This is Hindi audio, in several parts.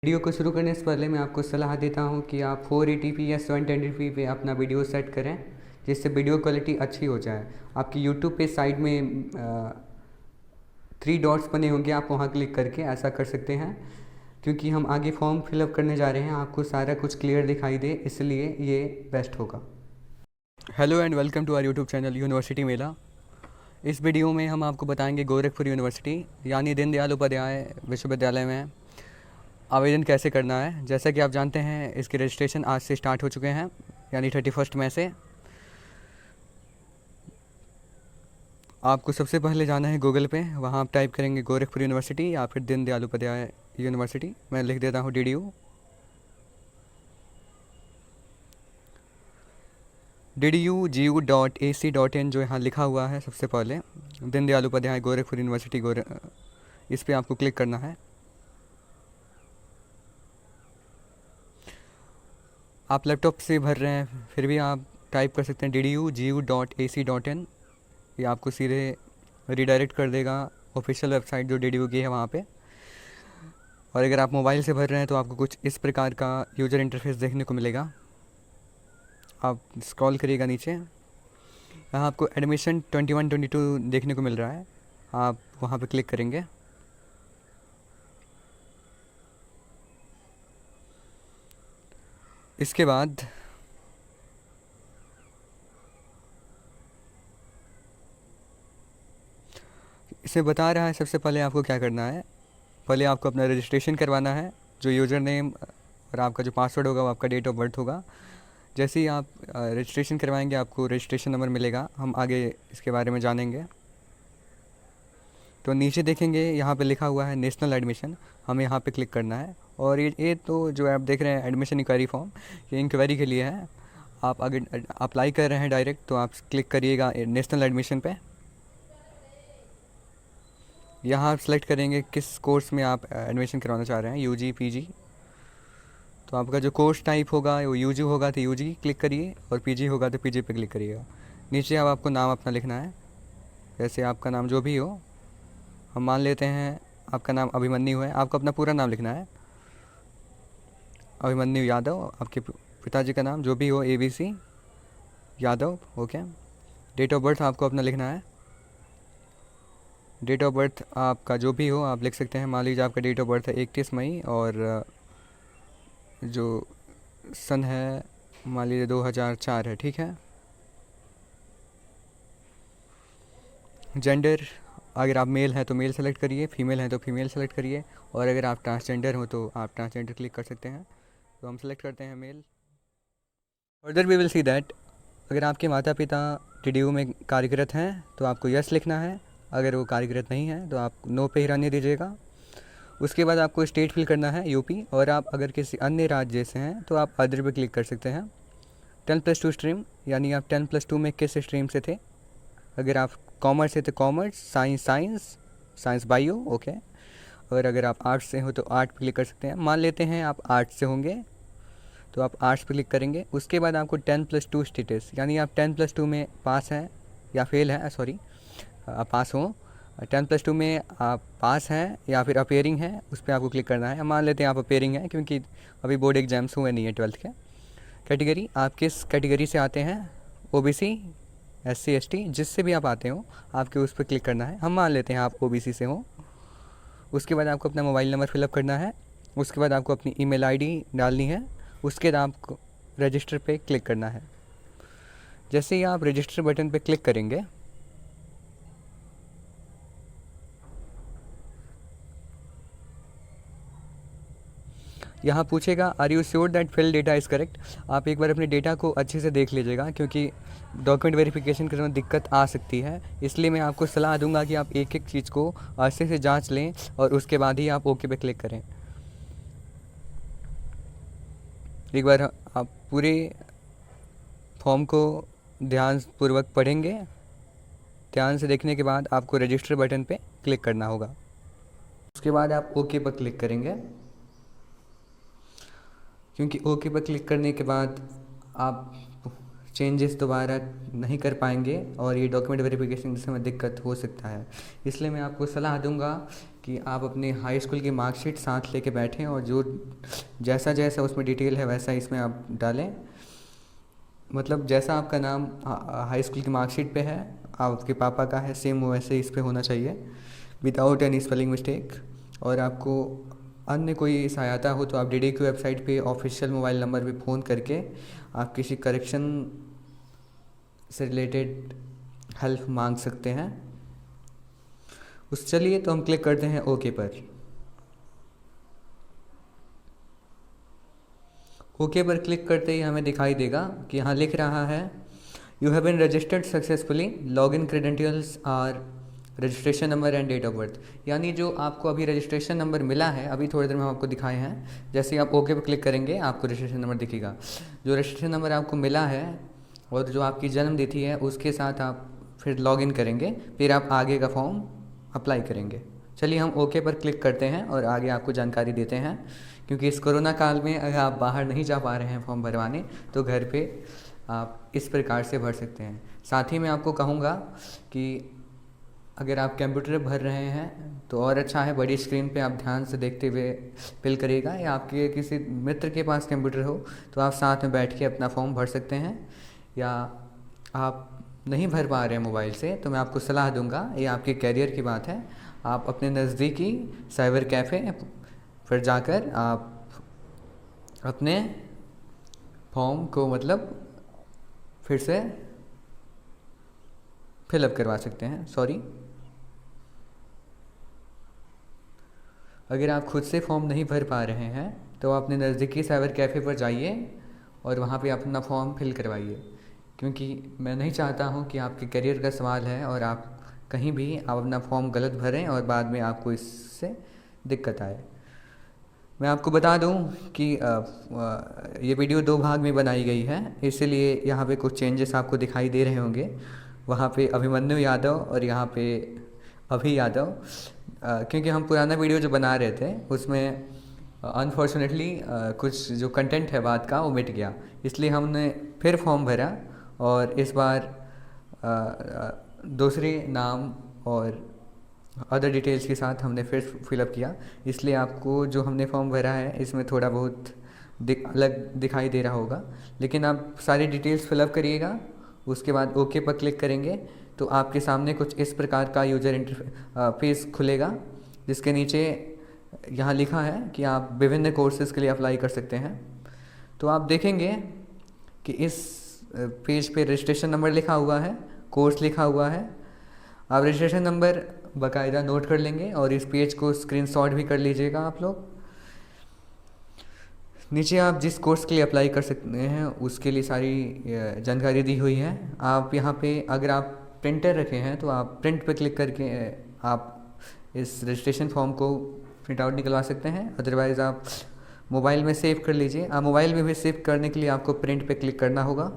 वीडियो को शुरू करने से पहले मैं आपको सलाह देता हूं कि आप 480p या 720p पे अपना वीडियो सेट करें, जिससे वीडियो क्वालिटी अच्छी हो जाए। आपकी यूट्यूब पे साइड में 3 डॉट्स बने होंगे, आप वहां क्लिक करके ऐसा कर सकते हैं। क्योंकि हम आगे फॉर्म फिलअप करने जा रहे हैं, आपको सारा कुछ क्लियर दिखाई दे, इसलिए ये बेस्ट होगा। Hello and welcome to our YouTube channel University Mela. इस वीडियो में हम आपको बताएंगे गोरखपुर यूनिवर्सिटी यानी दीनदयाल उपाध्याय विश्वविद्यालय में आवेदन कैसे करना है। जैसा कि आप जानते हैं, इसके रजिस्ट्रेशन आज से स्टार्ट हो चुके हैं, यानी 31 मई से। आपको सबसे पहले जाना है गूगल पे, वहाँ आप टाइप करेंगे गोरखपुर यूनिवर्सिटी या फिर दीनदयाल उपाध्याय यूनिवर्सिटी। मैं लिख देता हूँ DDU.GU.AC.in जो यहाँ लिखा हुआ है। सबसे पहले दीनदयाल उपाध्याय गोरखपुर यूनिवर्सिटी इस पर आपको क्लिक करना है। आप लैपटॉप से भर रहे हैं फिर भी आप टाइप कर सकते हैं DDU.GU.AC.in। ये आपको सीधे रीडायरेक्ट कर देगा ऑफिशियल वेबसाइट जो DDU की है वहाँ पे। और अगर आप मोबाइल से भर रहे हैं तो आपको कुछ इस प्रकार का यूज़र इंटरफेस देखने को मिलेगा। आप स्क्रॉल करिएगा नीचे, यहाँ आपको एडमिशन 21-22 देखने को मिल रहा है, आप वहाँ पे क्लिक करेंगे। इसके बाद इसे बता रहा है सबसे पहले आपको क्या करना है। पहले आपको अपना रजिस्ट्रेशन करवाना है, जो यूज़र नेम और आपका जो पासवर्ड होगा वो आपका डेट ऑफ बर्थ होगा। जैसे ही आप रजिस्ट्रेशन करवाएंगे आपको रजिस्ट्रेशन नंबर मिलेगा, हम आगे इसके बारे में जानेंगे। तो नीचे देखेंगे यहाँ पे लिखा हुआ है नेशनल एडमिशन, हमें यहाँ पे क्लिक करना है। और ये तो जो आप देख रहे हैं एडमिशन इंक्वायरी फॉर्म, ये इंक्वायरी के लिए है। आप अगर अप्लाई कर रहे हैं डायरेक्ट तो आप क्लिक करिएगा नेशनल एडमिशन पे। यहाँ आप सेलेक्ट करेंगे किस कोर्स में आप एडमिशन करवाना चाह रहे हैं, यूजी पीजी। तो आपका जो कोर्स टाइप होगा वो यूजी होगा तो यूजी क्लिक करिए, और पीजी होगा तो पीजी पे क्लिक करिएगा। नीचे अब आपको नाम अपना लिखना है, जैसे आपका नाम जो भी हो। हम मान लेते हैं आपका नाम अभिमन्यु है, आपको अपना पूरा नाम लिखना है, अभिमन्यु यादव। आपके पिताजी का नाम जो भी हो, ABC Yadav, okay. Date of birth आपको अपना लिखना है, डेट ऑफ बर्थ आपका जो भी हो आप लिख सकते हैं। मान लीजिए आपका डेट ऑफ बर्थ है 31 मई और जो सन है मान लीजिए 2004 है, ठीक है। जेंडर, अगर आप मेल हैं तो मेल सेलेक्ट करिए, फीमेल हैं तो फीमेल सेलेक्ट करिए, और अगर आप ट्रांसजेंडर हो तो आप ट्रांसजेंडर क्लिक कर सकते हैं। तो हम सेलेक्ट करते हैं mail. Further we will see that अगर आपके माता पिता DDU में कार्यरत हैं तो आपको यस लिखना है, अगर वो कार्यरत नहीं है तो आप नो पे ही रहने दीजिएगा। उसके बाद आपको स्टेट फिल करना है यूपी, और आप अगर किसी अन्य राज्य से हैं तो आप अदर पे क्लिक कर सकते हैं। 10+2 स्ट्रीम, यानी आप 10+2 में किस स्ट्रीम से थे। अगर आप कॉमर्स से तो कॉमर्स, साइंस बायो, ओके। और अगर आप आर्ट्स से हो तो आर्ट पे क्लिक कर सकते हैं। मान लेते हैं आप आर्ट्स से होंगे तो आप आर्ट्स पे क्लिक करेंगे। उसके बाद आपको 10+2 स्टेटस, यानी आप 10+2 में पास हैं या फेल हैं, सॉरी आप पास हों, 10+2 में आप पास हैं या फिर अपेयरिंग हैं, उस पर आपको क्लिक करना है। मान लेते हैं आप अपेयरिंग हैं क्योंकि अभी बोर्ड एग्जाम्स हुए नहीं है 12th के। कैटेगरी, आप किस कैटेगरी से आते हैं, OBC, SC ST, जिससे भी आप आते हो आपके उस पर क्लिक करना है। हम मान लेते हैं आप OBC से हो। उसके बाद आपको अपना मोबाइल नंबर फिलअप करना है। उसके बाद आपको अपनी email ID डालनी है। उसके बाद आपको रजिस्टर पे क्लिक करना है। जैसे ही आप रजिस्टर बटन पे क्लिक करेंगे यहाँ पूछेगा are you sure that fill data is correct. आप एक बार अपने डेटा को अच्छे से देख लीजिएगा, क्योंकि डॉक्यूमेंट वेरिफिकेशन के समय दिक्कत आ सकती है। इसलिए मैं आपको सलाह दूंगा कि आप एक एक चीज़ को अच्छे से जांच लें और उसके बाद ही आप ओके पे क्लिक करें। एक बार आप पूरे फॉर्म को ध्यानपूर्वक पढ़ेंगे। ध्यान से देखने के बाद आपको रजिस्टर बटन पे क्लिक करना होगा। उसके बाद आप ओके पर क्लिक करेंगे, क्योंकि ओके पर क्लिक करने के बाद आप चेंजेस दोबारा नहीं कर पाएंगे और ये डॉक्यूमेंट वेरिफिकेशन के समय दिक्कत हो सकता है। इसलिए मैं आपको सलाह दूंगा कि आप अपने हाई स्कूल की मार्कशीट साथ लेके बैठें और जो जैसा जैसा उसमें डिटेल है वैसा इसमें आप डालें। मतलब जैसा आपका नाम हाई स्कूल की मार्कशीट पे है, आपके पापा का है, सेम वैसे इस पे होना चाहिए विदाउट एनी स्पेलिंग मिस्टेक। और आपको अन्य कोई सहायता हो तो आप डीडी की वेबसाइट पे ऑफिशियल मोबाइल नंबर पे फ़ोन करके आप किसी करेक्शन से रिलेटेड हेल्प मांग सकते हैं। चलिए तो हम क्लिक करते हैं ओके पर। ओके पर क्लिक करते ही हमें दिखाई देगा कि यहाँ लिख रहा है you have been registered successfully, log in credentials are registration number and date of birth. यानी जो आपको अभी रजिस्ट्रेशन नंबर मिला है, अभी थोड़ी देर में हम आपको दिखाए हैं, जैसे ही आप ओके पर क्लिक करेंगे आपको रजिस्ट्रेशन नंबर दिखेगा। जो रजिस्ट्रेशन नंबर आपको मिला है और जो आपकी जन्म तिथि है उसके साथ आप फिर लॉग इन करेंगे, फिर आप आगे का फॉर्म अप्लाई करेंगे। चलिए हम ओके पर क्लिक करते हैं और आगे आपको जानकारी देते हैं, क्योंकि इस कोरोना काल में अगर आप बाहर नहीं जा पा रहे हैं फॉर्म भरवाने तो घर पे आप इस प्रकार से भर सकते हैं। साथ ही मैं आपको कहूँगा कि अगर आप कंप्यूटर भर रहे हैं तो और अच्छा है, बड़ी स्क्रीन पे आप ध्यान से देखते हुए फिल करिएगा, या आपके किसी मित्र के पास कंप्यूटर हो तो आप साथ में बैठ के अपना फॉर्म भर सकते हैं। या आप नहीं भर पा रहे हैं मोबाइल से तो मैं आपको सलाह दूंगा, ये आपके कैरियर की बात है, आप अपने नज़दीकी साइबर कैफ़े पर जाकर आप अपने फॉर्म को मतलब फिर से फिलअप करवा सकते हैं। सॉरी, अगर आप खुद से फॉर्म नहीं भर पा रहे हैं तो आप अपने नज़दीकी साइबर कैफ़े पर जाइए और वहाँ पे अपना फॉर्म फिल करवाइए, क्योंकि मैं नहीं चाहता हूँ कि आपके करियर का सवाल है और आप कहीं भी आप अपना फॉर्म गलत भरें और बाद में आपको इससे दिक्कत आए। मैं आपको बता दूं कि ये वीडियो 2 भाग में बनाई गई है, इसलिए यहाँ पे कुछ चेंजेस आपको दिखाई दे रहे होंगे। वहाँ पे अभिमन्यु यादव और यहाँ पे अभी यादव, क्योंकि हम पुराना वीडियो जो बना रहे थे उसमें अनफॉर्चुनेटली कुछ जो कंटेंट है बात का वो मिट गया, इसलिए हमने फिर फॉर्म भरा और इस बार दूसरे नाम और अदर डिटेल्स के साथ हमने फिर फिलअप किया। इसलिए आपको जो हमने फॉर्म भरा है इसमें थोड़ा बहुत अलग दिखाई दे रहा होगा, लेकिन आप सारी डिटेल्स फिलअप करिएगा, उसके बाद ओके पर क्लिक करेंगे तो आपके सामने कुछ इस प्रकार का यूज़र इंटरफेस खुलेगा, जिसके नीचे यहाँ लिखा है कि आप विभिन्न कोर्सेज़ के लिए अप्लाई कर सकते हैं। तो आप देखेंगे कि इस पेज पे रजिस्ट्रेशन नंबर लिखा हुआ है, कोर्स लिखा हुआ है। आप रजिस्ट्रेशन नंबर बाकायदा नोट कर लेंगे और इस पेज को स्क्रीनशॉट भी कर लीजिएगा आप लोग। नीचे आप जिस कोर्स के लिए अप्लाई कर सकते हैं उसके लिए सारी जानकारी दी हुई है। आप यहाँ पे अगर आप प्रिंटर रखे हैं तो आप प्रिंट पे क्लिक करके आप इस रजिस्ट्रेशन फॉर्म को प्रिंट आउट निकलवा सकते हैं, अदरवाइज़ आप मोबाइल में सेव कर लीजिए। आप मोबाइल में भी सेव करने के लिए आपको प्रिंट पे क्लिक करना होगा।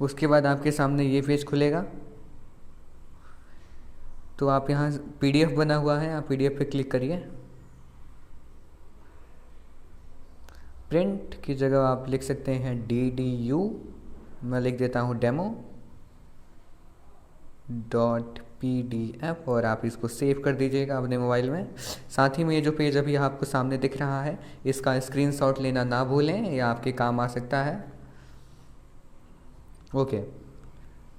उसके बाद आपके सामने ये पेज खुलेगा, तो आप यहाँ PDF बना हुआ है, आप PDF पे क्लिक करिए। प्रिंट की जगह आप लिख सकते हैं DDU, मैं लिख देता हूँ demo.pdf और आप इसको सेव कर दीजिएगा अपने मोबाइल में। साथ ही में ये जो पेज अभी आपको सामने दिख रहा है इसका स्क्रीनशॉट लेना ना भूलें, यह आपके काम आ सकता है। ओके,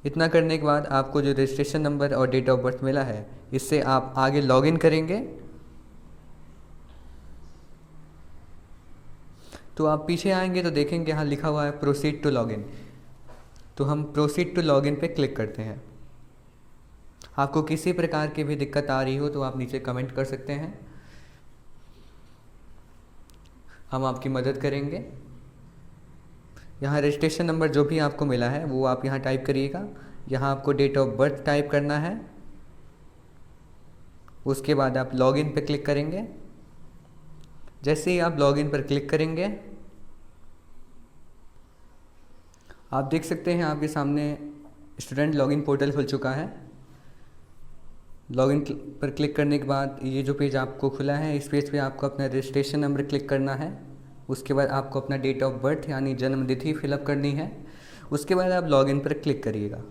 इतना करने के बाद आपको जो रजिस्ट्रेशन नंबर और डेट ऑफ बर्थ मिला है इससे आप आगे लॉगिन करेंगे। तो आप पीछे आएंगे तो देखेंगे यहाँ लिखा हुआ है प्रोसीड टू लॉगिन, तो हम प्रोसीड टू लॉगिन पे क्लिक करते हैं। आपको किसी प्रकार की भी दिक्कत आ रही हो तो आप नीचे कमेंट कर सकते हैं, हम आपकी मदद करेंगे। यहाँ रजिस्ट्रेशन नंबर जो भी आपको मिला है वो आप यहाँ टाइप करिएगा। यहाँ आपको डेट ऑफ बर्थ टाइप करना है, उसके बाद आप लॉगिन पे क्लिक करेंगे। जैसे ही आप लॉगिन पर क्लिक करेंगे आप देख सकते हैं आपके सामने स्टूडेंट लॉगिन पोर्टल खुल चुका है। लॉगिन पर क्लिक करने के बाद ये जो पेज आपको खुला है इस पेज पे आपको अपना रजिस्ट्रेशन नंबर क्लिक करना है, उसके बाद आपको अपना डेट ऑफ बर्थ यानी जन्म तिथि फिलअप करनी है। उसके बाद आप लॉगिन पर क्लिक करिएगा।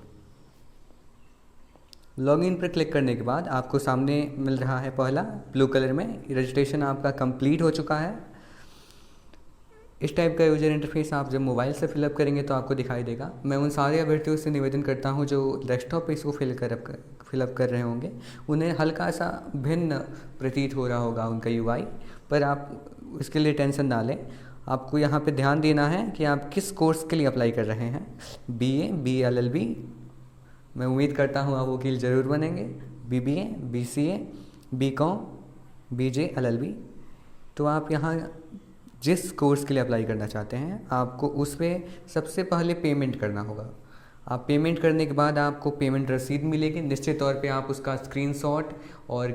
लॉगिन पर क्लिक करने के बाद आपको सामने मिल रहा है पहला ब्लू कलर में, रजिस्ट्रेशन आपका कंप्लीट हो चुका है। इस टाइप का यूजर इंटरफेस आप जब मोबाइल से फिलअप करेंगे तो आपको दिखाई देगा। मैं उन सारे अभ्यर्थियों से निवेदन करता हूं जो डेस्कटॉप पे इसको फिलअप कर रहे होंगे, उन्हें हल्का सा भिन्न प्रतीत हो रहा होगा उनका यूआई, पर आप इसके लिए टेंशन ना लें। आपको यहाँ पे ध्यान देना है कि आप किस कोर्स के लिए अप्लाई कर रहे हैं। BA, BLLB, मैं उम्मीद करता हूँ आप वकील ज़रूर बनेंगे। BBA, BCA, BCom, BJ, LLB। तो आप यहाँ जिस कोर्स के लिए अप्लाई करना चाहते हैं आपको उस पर सबसे पहले पेमेंट करना होगा। आप पेमेंट करने के बाद आपको पेमेंट रसीद मिलेगी। निश्चित तौर पे आप उसका स्क्रीनशॉट और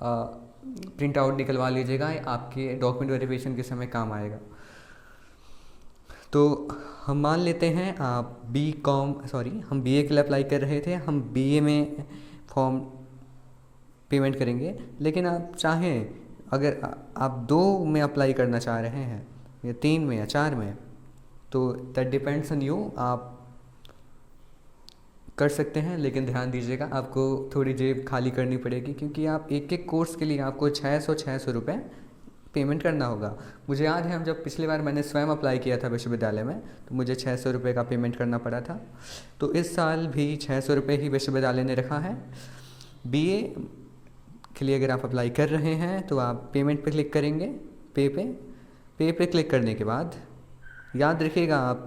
प्रिंट आउट निकलवा लीजिएगा, आपके डॉक्यूमेंट वेरिफिकेशन के समय काम आएगा। तो हम मान लेते हैं आप हम BA के लिए अप्लाई कर रहे थे, हम BA में फॉर्म पेमेंट करेंगे। लेकिन आप चाहें अगर आप 2 में अप्लाई करना चाह रहे हैं या 3 में या 4 में, तो दैट डिपेंड्स ऑन यू, आप कर सकते हैं। लेकिन ध्यान दीजिएगा आपको थोड़ी जेब खाली करनी पड़ेगी, क्योंकि आप एक कोर्स के लिए आपको 600 रुपये पेमेंट करना होगा। मुझे याद है, हम जब पिछली बार मैंने स्वयं अप्लाई किया था विश्वविद्यालय में, तो मुझे 600 रुपये का पेमेंट करना पड़ा था। तो इस साल भी 600 रुपये ही विश्वविद्यालय ने रखा है। BA के लिए अगर आप अप्लाई कर रहे हैं तो आप पेमेंट पे क्लिक करेंगे, पे पे क्लिक करने के बाद याद रखिएगा आप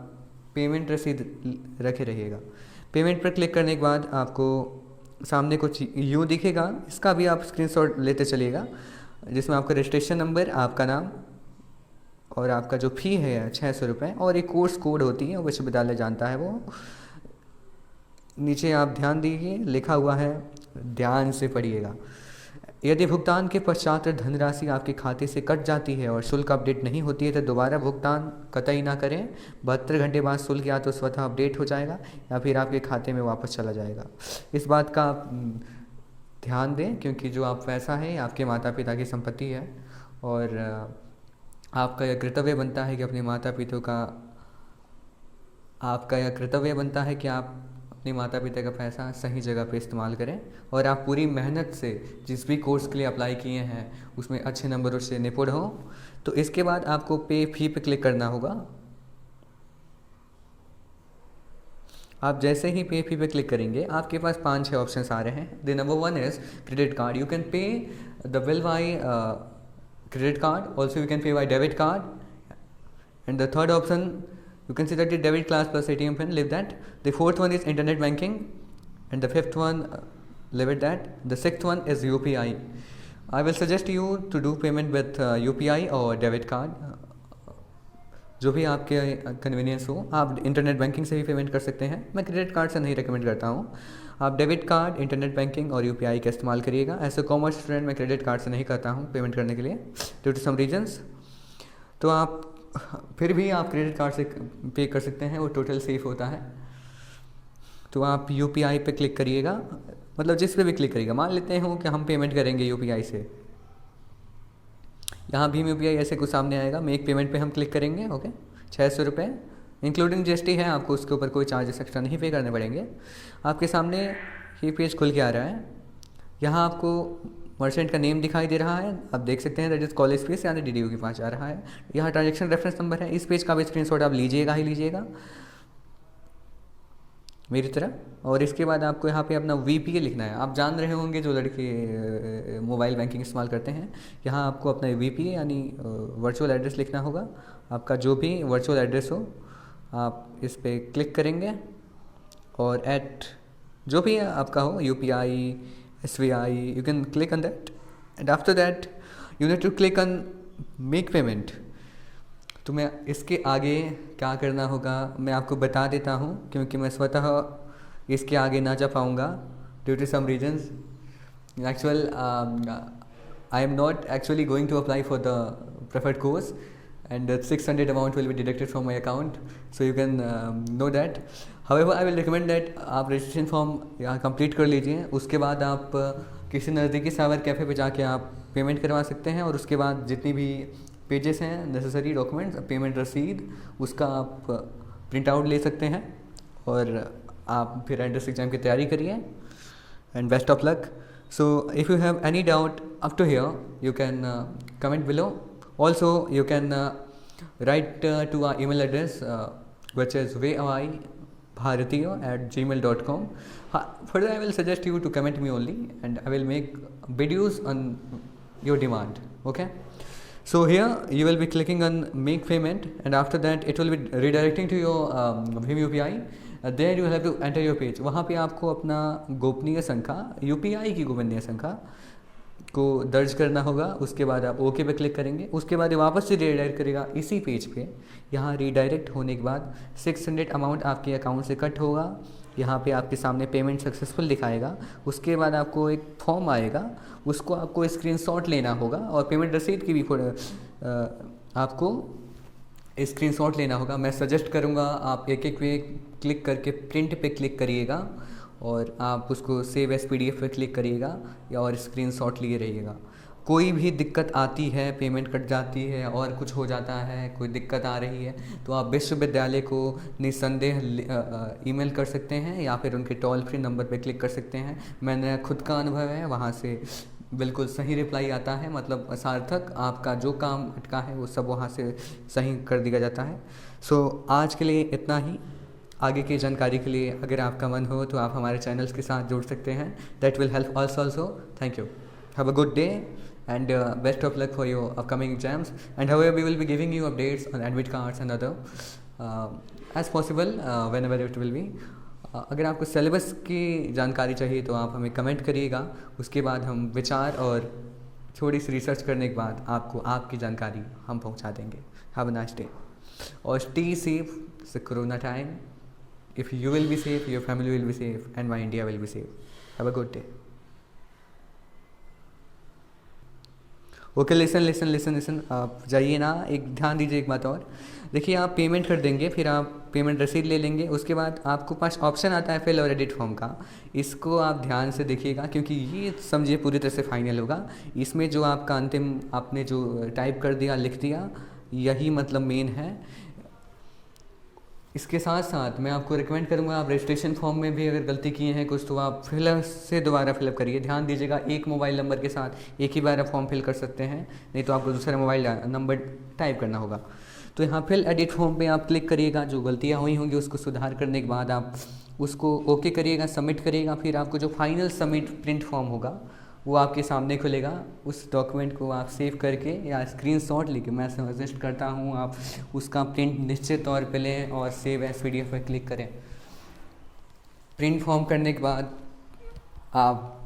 पेमेंट रसीद रखे रहिएगा। पेमेंट पर क्लिक करने के बाद आपको सामने कुछ यूँ दिखेगा, इसका भी आप स्क्रीनशॉट लेते चलिएगा, जिसमें आपका रजिस्ट्रेशन नंबर, आपका नाम और आपका जो फ़ी है 600 रुपये, और एक कोर्स कोड होती है, विश्वविद्यालय जानता है वो। नीचे आप ध्यान दीजिए, लिखा हुआ है, ध्यान से पढ़िएगा। यदि भुगतान के पश्चात धनराशि आपके खाते से कट जाती है और शुल्क अपडेट नहीं होती है तो दोबारा भुगतान कतई ना करें। 72 घंटे बाद शुल्क या तो स्वतः अपडेट हो जाएगा या फिर आपके खाते में वापस चला जाएगा। इस बात का आप ध्यान दें, क्योंकि जो आप पैसा है आपके माता पिता की संपत्ति है, और आपका यह कर्तव्य बनता है कि अपने माता पिता का अपने माता पिता का पैसा सही जगह पे इस्तेमाल करें, और आप पूरी मेहनत से जिस भी कोर्स के लिए अप्लाई किए हैं उसमें अच्छे नंबरों से निपुण हो। तो इसके बाद आपको पे फी पे क्लिक करना होगा। आप जैसे ही पे फी पे क्लिक करेंगे आपके पास 5-6 ऑप्शंस आ रहे हैं। The number 1 is credit card. You can pay the bill bye credit card, also you can pay by debit card, and the third option you can see that the debit class plus ATM pin, leave that. The fourth one is internet banking, and the fifth one leave it that. The sixth one is UPI. I will suggest you to do payment with UPI or debit card, जो भी आपके कन्वीनियंस हो। आप इंटरनेट बैंकिंग से भी पेमेंट कर सकते हैं, मैं क्रेडिट कार्ड से नहीं रिकमेंड करता हूँ। आप डेबिट कार्ड, इंटरनेट बैंकिंग और UPI का इस्तेमाल करिएगा। ऐसे कॉमर्स स्टूडेंट मैं क्रेडिट कार्ड से नहीं करता हूँ पेमेंट करने के लिए, ड्यू टू सम रीजंस। तो आप फिर भी आप क्रेडिट कार्ड से पे कर सकते हैं, वो टोटल सेफ होता है। तो आप UPI पे क्लिक करिएगा, मतलब जिस पे भी क्लिक करिएगा। मान लेते हैं कि हम पेमेंट करेंगे UPI से, यहाँ भीम UPI ऐसे कुछ सामने आएगा। मेक पेमेंट पे हम क्लिक करेंगे। ओके, 600 रुपये इंक्लूडिंग GST है, आपको उसके ऊपर कोई चार्जेस एक्स्ट्रा नहीं पे करने पड़ेंगे। आपके सामने ये पेज खुल के आ रहा है। यहाँ आपको मर्चेंट का नेम दिखाई दे रहा है, आप देख सकते हैं दैट इज़ कॉलेज फीस, यानी DDU के पास आ रहा है। यहाँ ट्रांजेक्शन रेफरेंस नंबर है। इस पेज का भी स्क्रीनशॉट आप लीजिएगा ही लीजिएगा मेरी तरह। और इसके बाद आपको यहाँ पे अपना VPA लिखना है। आप जान रहे होंगे जो लड़के मोबाइल बैंकिंग इस्तेमाल करते हैं, यहाँ आपको अपना VPA यानी वर्चुअल एड्रेस लिखना होगा। आपका जो भी वर्चुअल एड्रेस हो आप इस पर क्लिक करेंगे, और एट जो भी आपका हो, UPI, SBI, you can click on that, and after that you need to click on make payment. तो मैं इसके आगे क्या करना होगा मैं आपको बता देता हूँ, क्योंकि मैं स्वतः इसके आगे ना जा पाऊँगा due to some reasons. Actual I am not actually going to apply for the preferred course, and the 600 amount will be deducted from my account, so you can know that. However, I will recommend that आप रजिस्ट्रेशन फॉर्म यहाँ कंप्लीट कर लीजिए। उसके बाद आप किसी नज़दीकी साइबर कैफ़े पे जाके आप पेमेंट करवा सकते हैं, और उसके बाद जितनी भी पेजेस हैं, नेसेसरी डॉक्यूमेंट्स, पेमेंट रसीद, उसका आप प्रिंट आउट ले सकते हैं और आप फिर एंट्रेंस एग्ज़ाम की तैयारी करिए and best of luck. So if you have any doubt up to here, you can comment below. Also you can write to our email address which is vaibharatiya@gmail.com. Further I will suggest you to comment me only and I will make videos on your demand. Okay, so here you will be clicking on make payment and after that it will be redirecting to your Bhim UPI. There you have to enter your page. वहाँ पे आपको अपना गोपनीय संख्या, UPI की गोपनीय संख्या को दर्ज करना होगा. उसके बाद आप ओके पे क्लिक करेंगे. उसके बाद वापस से रीडायरेक्ट करेगा इसी पेज पे. यहाँ रीडायरेक्ट होने के बाद 600 अमाउंट आपके अकाउंट से कट होगा. यहाँ पे आपके सामने पेमेंट सक्सेसफुल दिखाएगा. उसके बाद आपको एक फॉर्म आएगा, उसको आपको स्क्रीनशॉट लेना होगा और पेमेंट रसीद की भी आपको स्क्रीनशॉट लेना होगा. मैं सजेस्ट करूँगा आप एक एक पे क्लिक करके प्रिंट पे क्लिक करिएगा और आप उसको सेव एज PDF पे क्लिक करिएगा या और स्क्रीनशॉट लिए रहिएगा. कोई भी दिक्कत आती है, पेमेंट कट जाती है और कुछ हो जाता है, कोई दिक्कत आ रही है तो आप विश्वविद्यालय को निस्संदेह ईमेल कर सकते हैं या फिर उनके टोल फ्री नंबर पे क्लिक कर सकते हैं. मैंने खुद का अनुभव है, वहाँ से बिल्कुल सही रिप्लाई आता है. मतलब सार्थक आपका जो काम अटका है वो सब वहाँ से सही कर दिया जाता है. सो आज के लिए इतना ही. आगे की जानकारी के लिए अगर आपका मन हो तो आप हमारे चैनल्स के साथ जुड़ सकते हैं. That will help us also. Thank you. Have a good day and best of luck for your upcoming exams. And however we will be giving you updates on admit cards and other as possible whenever it will be. अगर आपको सिलेबस की जानकारी चाहिए तो आप हमें कमेंट करिएगा. उसके बाद हम विचार और थोड़ी सी रिसर्च करने के बाद आपको आपकी जानकारी हम पहुंचा देंगे. हैव अ नाइस डे और stay safe. It's corona time. If you will be safe, your family will be safe and my India will be safe. Have a good day. Okay, listen. आप जाइए ना, एक ध्यान दीजिए एक बात और. देखिए आप पेमेंट कर देंगे, फिर आप पेमेंट रसीद ले लेंगे. उसके बाद आपको पास ऑप्शन आता है फिल और एडिट फॉर्म का. इसको आप ध्यान से देखिएगा क्योंकि ये समझिए पूरी तरह से फाइनल होगा. इसमें जो आपका अंतिम आपने जो टाइप कर दिया, लिख दिया, यही मतलब मेन है. इसके साथ साथ मैं आपको रिकमेंड करूंगा आप रजिस्ट्रेशन फॉर्म में भी अगर गलती किए हैं कुछ तो आप फिर से दोबारा फिलअप करिए. ध्यान दीजिएगा एक मोबाइल नंबर के साथ एक ही बार आप फॉर्म फिल कर सकते हैं, नहीं तो आपको दूसरा मोबाइल नंबर टाइप करना होगा. तो यहाँ फिल एडिट फॉर्म पे आप क्लिक करिएगा. जो गलतियाँ हुई होंगी उसको सुधार करने के बाद आप उसको ओके करिएगा, सबमिट करिएगा. फिर आपको जो फाइनल सबमिट प्रिंट फॉर्म होगा वो आपके सामने खुलेगा. उस डॉक्यूमेंट को आप सेव करके या स्क्रीनशॉट लेके, मैं सजेस्ट करता हूँ आप उसका प्रिंट निश्चित तौर पे लें और सेव एज PDF पर क्लिक करें. प्रिंट फॉर्म करने के बाद आप